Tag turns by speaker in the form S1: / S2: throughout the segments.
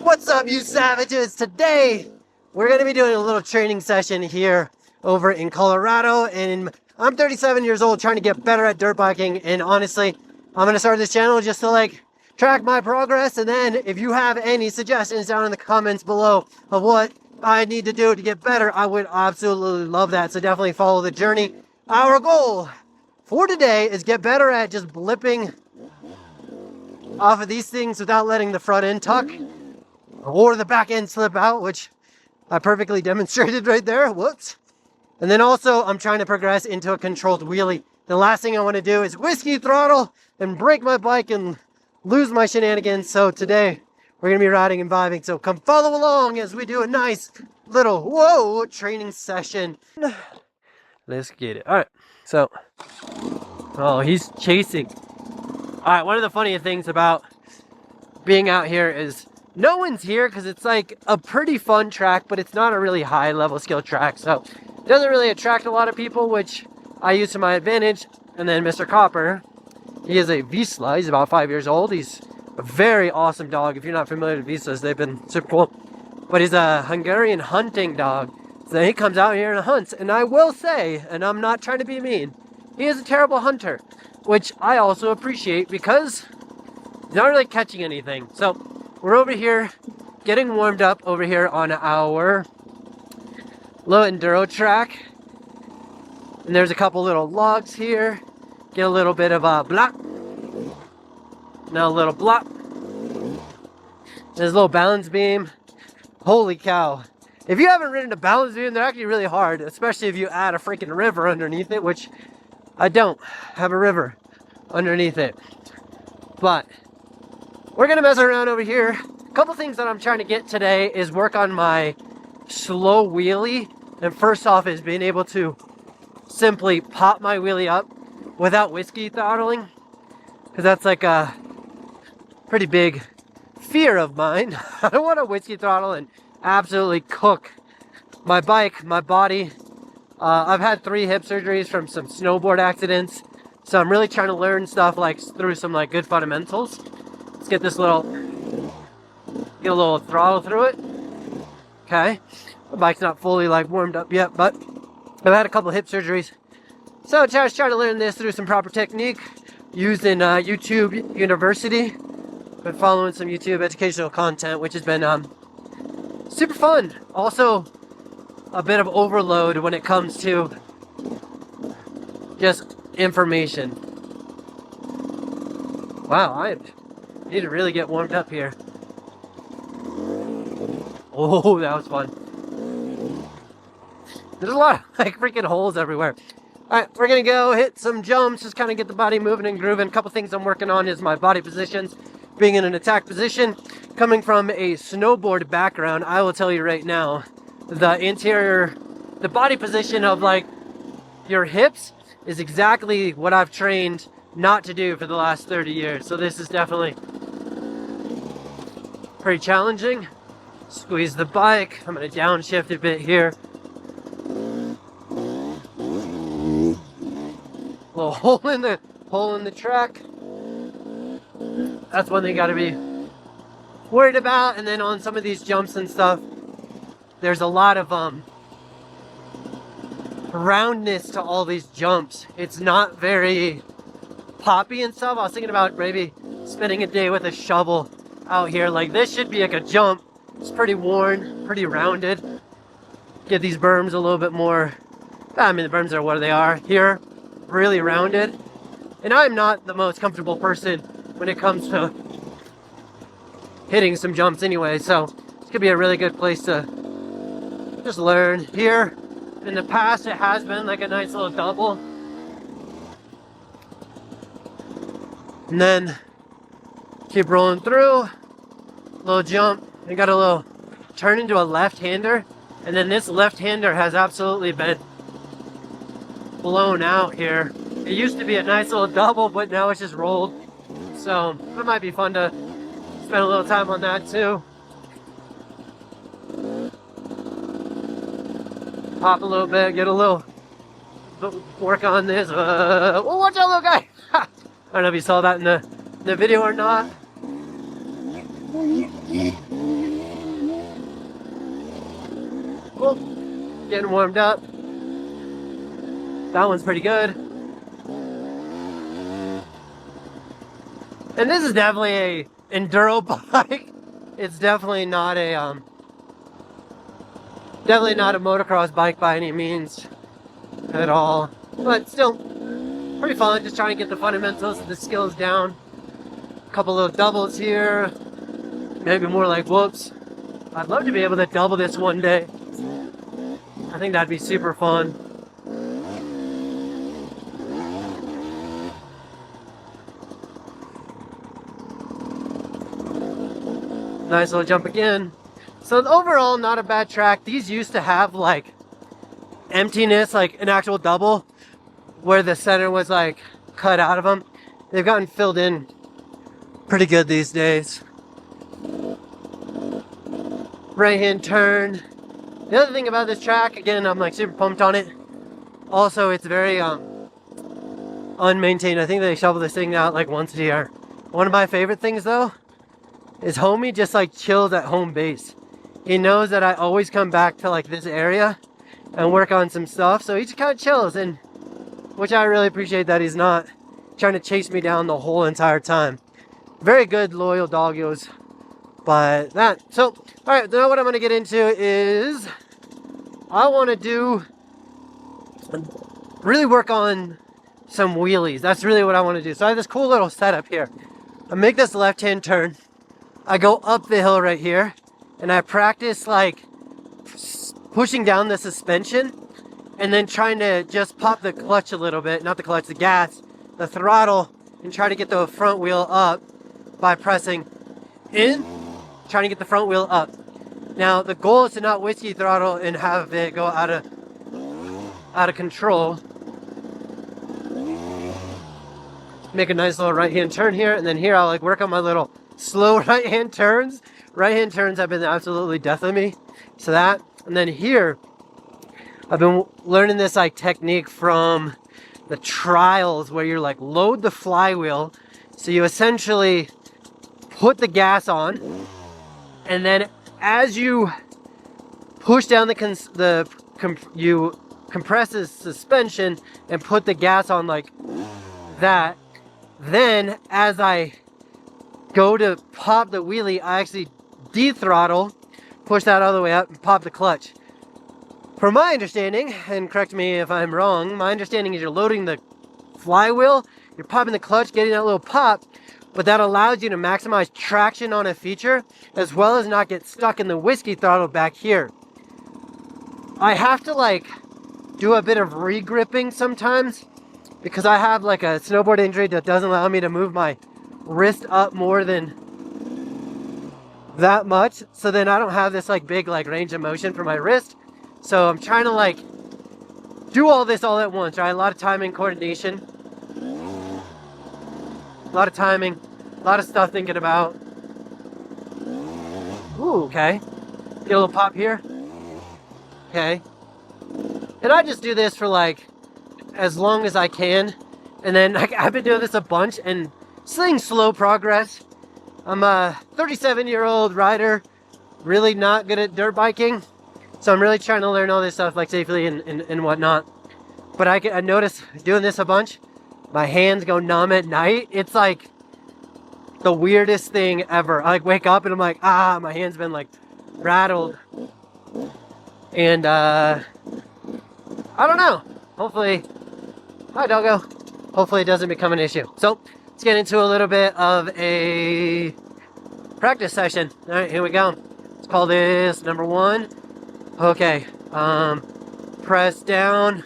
S1: What's up, you savages? Today, we're going to be doing a little training session here over in Colorado, and I'm 37 years old trying to get better at dirt biking, and honestly, I'm going to start this channel just to track my progress, and then if you have any suggestions down in the comments below of what I need to do to get better, I would absolutely love that, so definitely follow the journey. Our goal for today is get better at just blipping off of these things without letting the front end tuck or the back end slip out, which I perfectly demonstrated right there. Whoops. And then also I'm trying to progress into a controlled wheelie. The last thing I want to do is whiskey throttle and break my bike and lose my shenanigans. So today we're going to be riding and vibing. So come follow along as we do a nice little training session. Let's get it. All right. So, oh, he's chasing. All right. One of the funniest things about being out here is no one's here because it's like a pretty fun track, but it's not a really high level skill track. So it doesn't really attract a lot of people, which I use to my advantage. And then Mr. Copper, he is a Vizsla. He's about 5 years old. He's a very awesome dog. If you're not familiar with Vizslas, they've been super cool. But he's a Hungarian hunting dog. So he comes out here and hunts. And I will say, and I'm not trying to be mean, he is a terrible hunter, which I also appreciate because he's not really catching anything. So we're over here getting warmed up over here on our low enduro track. And there's a couple little logs here. Get a little bit of a block. Now a little block. There's a little balance beam. Holy cow. If you haven't ridden a balance beam, they're actually really hard, especially if you add a freaking river underneath it, which I don't have a river underneath it. But we're gonna mess around over here. A couple things that I'm trying to get today is work on my slow wheelie. And first off is being able to simply pop my wheelie up without whiskey throttling, because that's like a pretty big fear of mine. I don't want to whiskey throttle and absolutely cook my bike, my body. I've had 3 hip surgeries from some snowboard accidents, so I'm really trying to learn stuff through some good fundamentals. Let's get this get a little throttle through it. Okay, the bike's not fully warmed up yet, but I've had a couple hip surgeries, so I was trying to learn this through some proper technique using YouTube University. Been following some YouTube educational content, which has been super fun. Also, a bit of overload when it comes to just information. Wow, I need to really get warmed up here. Oh, that was fun. There's a lot of freaking holes everywhere. Alright, we're gonna go hit some jumps, just kind of get the body moving and grooving. A couple things I'm working on is my body positions. Being in an attack position, coming from a snowboard background, I will tell you right now, the body position of your hips is exactly what I've trained not to do for the last 30 years. So this is definitely pretty challenging. Squeeze the bike. I'm going to downshift a bit here. Little hole in the track. That's one thing you got to be worried about. And then on some of these jumps and stuff, there's a lot of roundness to all these jumps. It's not very poppy and stuff. I was thinking about maybe spending a day with a shovel out here. This should be a jump. It's pretty worn, pretty rounded. Get these berms a little bit more. I mean, the berms are what they are here, really rounded. And I'm not the most comfortable person when it comes to hitting some jumps anyway, so this could be a really good place to just learn. Here in the past, it has been a nice little double. And then keep rolling through. Little jump. I got a little turn into a left-hander, and then this left-hander has absolutely been blown out here. It used to be a nice little double, but now it's just rolled. So it might be fun to spend a little time on that too. Pop a little bit, get a little work on this. Oh, watch out, little guy! I don't know if you saw that in the video or not. beautiful. Getting warmed up. That one's pretty good. And this is definitely a enduro bike. It's definitely not a motocross bike by any means at all. But still pretty fun, just trying to get the fundamentals of the skills down. A couple little doubles here. Maybe more like whoops. I'd love to be able to double this one day. I think that'd be super fun. Nice little jump again. So overall, not a bad track. These used to have like emptiness, like an actual double, where the center was like cut out of them. They've gotten filled in pretty good these days. Right hand turn. The other thing about this track, again, I'm like super pumped on it. Also, it's very unmaintained. I think they shovel this thing out like once a year. One of my favorite things though is homie just like chills at home base. He knows that I always come back to like this area and work on some stuff, so he just kind of chills, and which I really appreciate that he's not trying to chase me down the whole entire time. Very good, loyal doggos. But that, so, all right, now what I'm going to get into is I want to really work on some wheelies. That's really what I want to do. So I have this cool little setup here. I make this left-hand turn. I go up the hill right here, and I practice like pushing down the suspension and then trying to just pop the clutch a little bit, not the clutch, the gas, the throttle, and try to get the front wheel up by pressing in, trying to get the front wheel up. Now the goal is to not whiskey throttle and have it go out of control. Make a nice little right hand turn here, and then here I'll like work on my little slow right hand turns. Right hand turns have been absolutely death of me. So that, and then here I've been learning this like technique from the trials where you're like load the flywheel. So you essentially put the gas on, and then as you push down you compress the suspension and put the gas on like that. Then as I go to pop the wheelie, I actually de-throttle, push that all the way up, and pop the clutch. From my understanding, and correct me if I'm wrong, my understanding is you're loading the flywheel, you're popping the clutch, getting that little pop, but that allows you to maximize traction on a feature, as well as not get stuck in the whiskey throttle back here. I have to like do a bit of re-gripping sometimes, because I have like a snowboard injury that doesn't allow me to move my wrist up more than that much, so then I don't have this like big like range of motion for my wrist. So I'm trying to like do all this all at once, right? A lot of timing, coordination, a lot of timing, a lot of stuff thinking about. Ooh, okay. Get a little pop here. Okay. And I just do this for like as long as I can, and then like, I've been doing this a bunch and seeing slow progress. I'm a 37-year-old rider, really not good at dirt biking, so I'm really trying to learn all this stuff like safely and whatnot. But I notice doing this a bunch, my hands go numb at night. It's like the weirdest thing ever. I like wake up and I'm like, my hand's been like rattled. And I don't know. Hopefully, hi doggo. Hopefully it doesn't become an issue. So let's get into a little bit of a practice session. All right, here we go. Let's call this number 1. Okay, press down.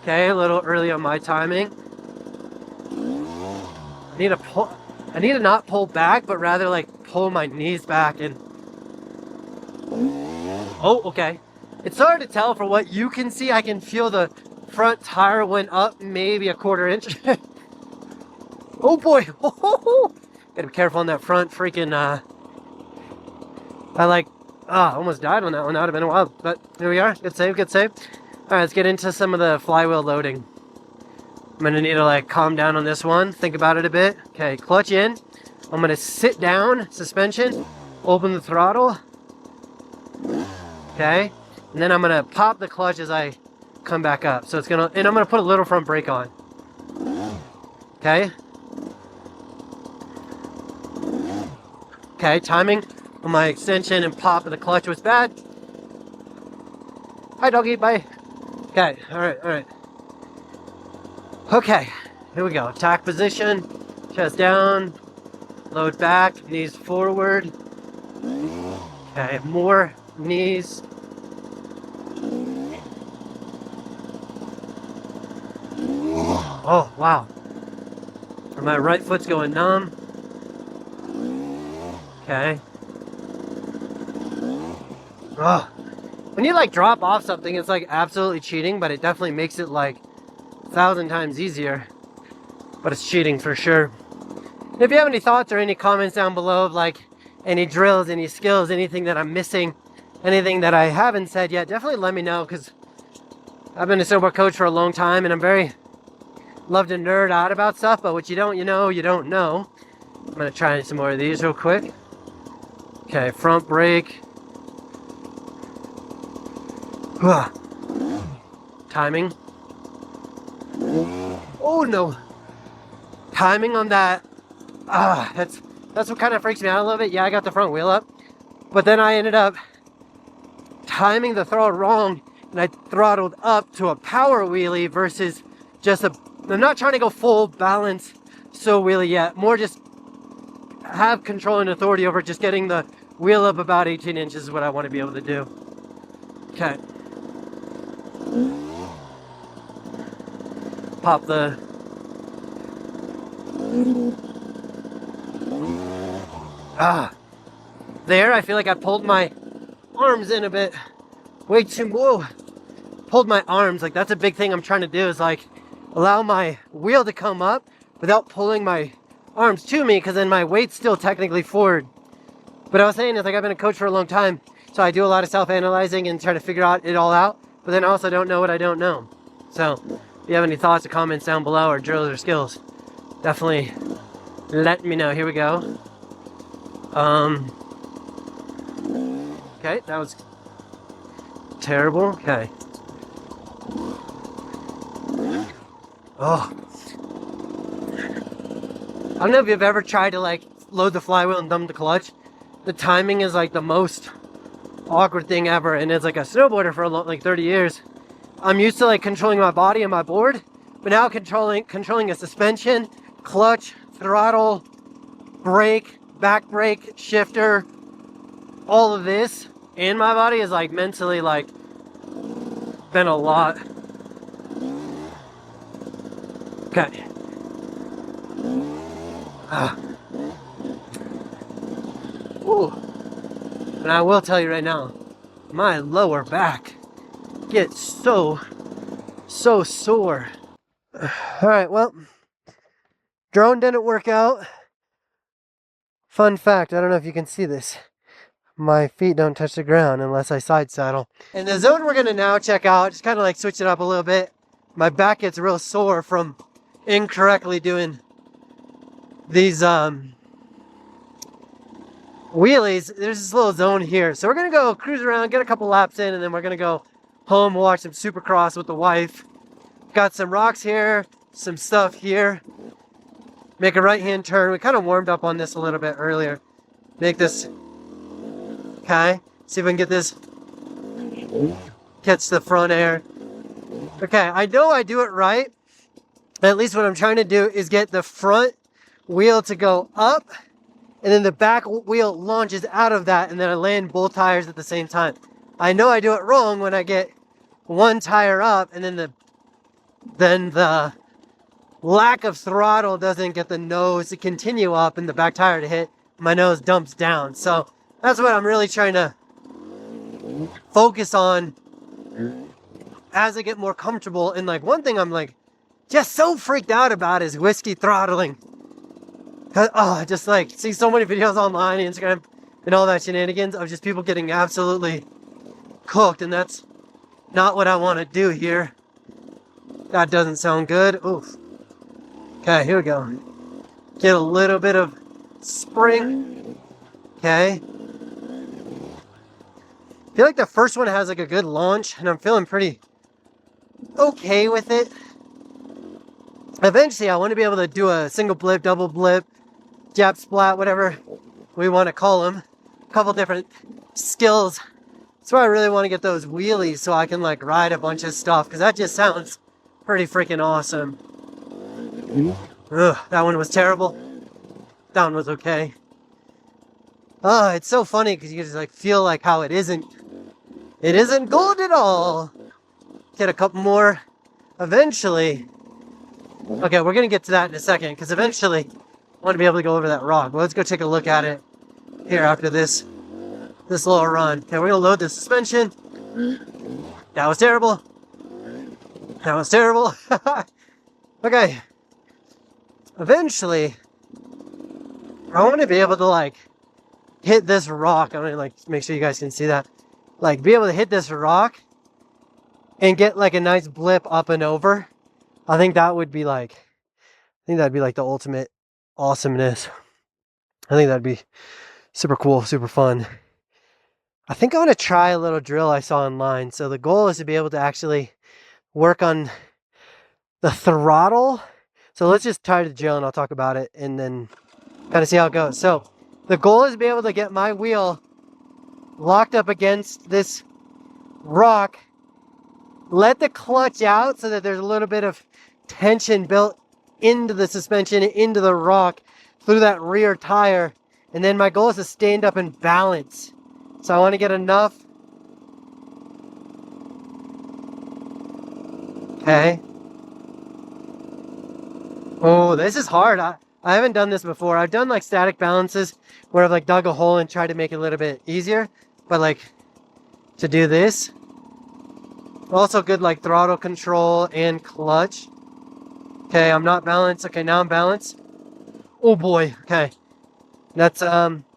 S1: Okay, a little early on my timing. I need to not pull back, but rather like pull my knees back and. Oh, okay. It's hard to tell for what you can see. I can feel the front tire went up maybe a 1/4 inch. Oh boy. Gotta be careful on that front freaking, I like, almost died on that one. That would have been a while, but here we are. Good save, good save. All right, let's get into some of the flywheel loading. I'm gonna need to like calm down on this one. Think about it a bit. Okay, clutch in. I'm gonna sit down, suspension, open the throttle. Okay, And then I'm gonna pop the clutch as I come back up. So it's gonna, and I'm gonna put a little front brake on. Okay. Okay, timing on my extension and pop of the clutch was bad. Hi doggy, bye. Okay, alright. Okay, here we go. Tack position, chest down, load back, knees forward. Okay, more knees. Oh, wow. My right foot's going numb. Okay. Oh. When you like drop off something, it's like absolutely cheating, but it definitely makes it like 1,000 times easier. But it's cheating for sure. And if you have any thoughts or any comments down below of like any drills, any skills, anything that I'm missing, anything that I haven't said yet, definitely let me know, because I've been a snowboard coach for a long time and I'm very love to nerd out about stuff, but what you don't, you don't know. I'm gonna try some more of these real quick. Okay, front brake. Timing. Oh no. Timing on that. That's what kind of freaks me out a little bit. Yeah, I got the front wheel up, but then I ended up timing the throttle wrong, and I throttled up to a power wheelie versus just a. I'm not trying to go full balance so wheelie yet. More just have control and authority over just getting the wheel up about 18 inches is what I want to be able to do. Okay. Pop the. There, I feel like I pulled my arms in a bit. Way too, whoa. Pulled my arms, like that's a big thing I'm trying to do, is like allow my wheel to come up without pulling my arms to me, because then my weight's still technically forward. But I was saying is like I've been a coach for a long time, so I do a lot of self-analyzing and trying to figure out it all out, but then I also don't know what I don't know. So if you have any thoughts or comments down below, or drills or skills, definitely let me know. Here we go. Okay, that was terrible. Okay. Oh. I don't know if you've ever tried to like load the flywheel and dump the clutch. The timing is like the most awkward thing ever, and as like a snowboarder for like 30 years, I'm used to like controlling my body and my board, but now controlling a suspension, clutch, throttle, brake, back brake, shifter, all of this in my body is like mentally like been a lot. Okay. Ooh. And I will tell you right now, my lower back gets so sore. Alright, well, drone didn't work out. Fun fact, I don't know if you can see this. My feet don't touch the ground unless I side saddle. And the zone we're gonna now check out, just kind of like switch it up a little bit. My back gets real sore from incorrectly doing these wheelies. There's this little zone here, so we're gonna go cruise around, get a couple laps in, and then we're gonna go home, watch some Supercross with the wife. Got some rocks here, some stuff here. Make a right hand turn. We kind of warmed up on this a little bit earlier. Make this. Okay, see if we can get this. Catch the front air. Okay, I know I do it right. At least what I'm trying to do is get the front wheel to go up, and then the back wheel launches out of that, and then I land both tires at the same time. I know I do it wrong when I get one tire up, and then the lack of throttle doesn't get the nose to continue up and the back tire to hit. My nose dumps down. So that's what I'm really trying to focus on as I get more comfortable. And like one thing I'm like just so freaked out about is whiskey throttling. I just like see so many videos online, Instagram, and all that shenanigans of just people getting absolutely cooked, and that's not what I want to do here. That doesn't sound good. Oof. Okay, here we go. Get a little bit of spring. Okay. feel like the first one has like a good launch, and I'm feeling pretty okay with it. Eventually, I want to be able to do a single blip, double blip, jab splat, whatever we want to call them. A couple different skills. That's why I really want to get those wheelies so I can like ride a bunch of stuff, because that just sounds pretty freaking awesome. Ugh, that one was terrible. That one was okay. Oh, it's so funny because you just like feel like how it isn't gold at all. Get a couple more eventually. Okay, we're gonna get to that in a second, because eventually I want to be able to go over that rock. Well, let's go take a look at it here after this little run. Okay, we're gonna load the suspension. That was terrible. That was terrible. Okay. Eventually, I want to be able to like hit this rock. I'm gonna like make sure you guys can see that. Like be able to hit this rock and get like a nice blip up and over. I think that'd be like the ultimate awesomeness. I think that'd be super cool, super fun. I think I'm gonna try a little drill I saw online. So the goal is to be able to actually work on the throttle. So let's just try the drill and I'll talk about it and then kind of see how it goes. So the goal is to be able to get my wheel locked up against this rock, let the clutch out so that there's a little bit of tension built into the suspension, into the rock through that rear tire. And then my goal is to stand up and balance. So I want to get enough. Okay. Oh, this is hard. I haven't done this before. I've done like static balances where I've like dug a hole and tried to make it a little bit easier. But like to do this, also good like throttle control and clutch. Okay, I'm not balanced. Okay, now I'm balanced. Oh boy. Okay. That's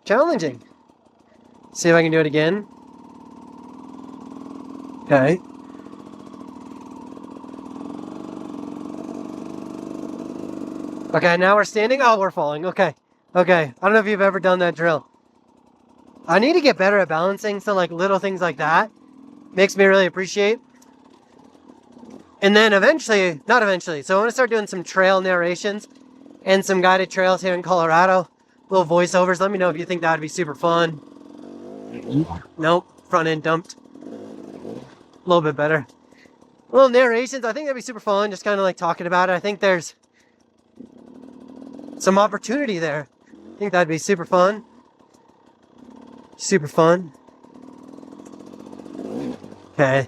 S1: challenging. See if I can do it again. Okay. Okay, now we're standing. Oh, we're falling. Okay. Okay. I don't know if you've ever done that drill. I need to get better at balancing, so like little things like that makes me really appreciate. And then eventually, not eventually, so I want to start doing some trail narrations and some guided trails here in Colorado. Little voiceovers. Let me know if you think that would be super fun. Nope. Front end dumped. A little bit better. Little narrations. I think that'd be super fun. Just kind of like talking about it. I think there's some opportunity there. I think that'd be super fun. Super fun. Okay.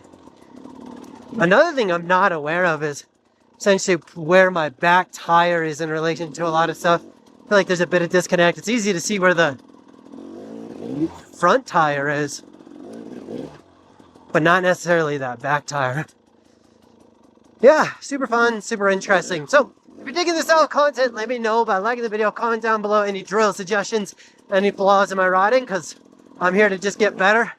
S1: Another thing I'm not aware of is essentially where my back tire is in relation to a lot of stuff. I feel like there's a bit of disconnect. It's easy to see where the front tire is, but not necessarily that back tire. Yeah, super fun, super interesting. So if you're digging this style of content, let me know by liking the video, comment down below any drill suggestions, any flaws in my riding, because I'm here to just get better,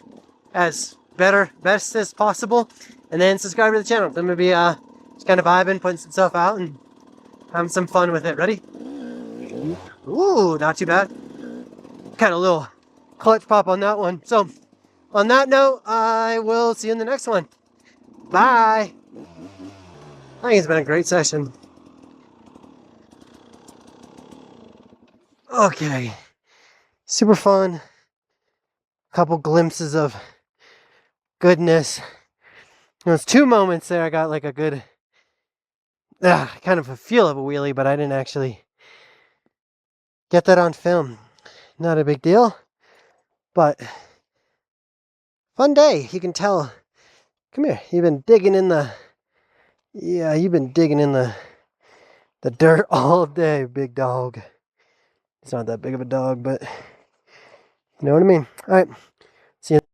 S1: best as possible. And then subscribe to the channel. I'm going to be just kind of vibing, putting some stuff out, and having some fun with it. Ready? Ooh, not too bad. Kind of little clutch pop on that one. So, on that note, I will see you in the next one. Bye. I think it's been a great session. Okay. Super fun. Couple glimpses of goodness. There's 2 moments there I got like a good kind of a feel of a wheelie, but I didn't actually get that on film. Not a big deal, but fun day. You can tell. Come here. You've been digging in the the dirt all day, big dog. It's not that big of a dog, but you know what I mean. All right. See you.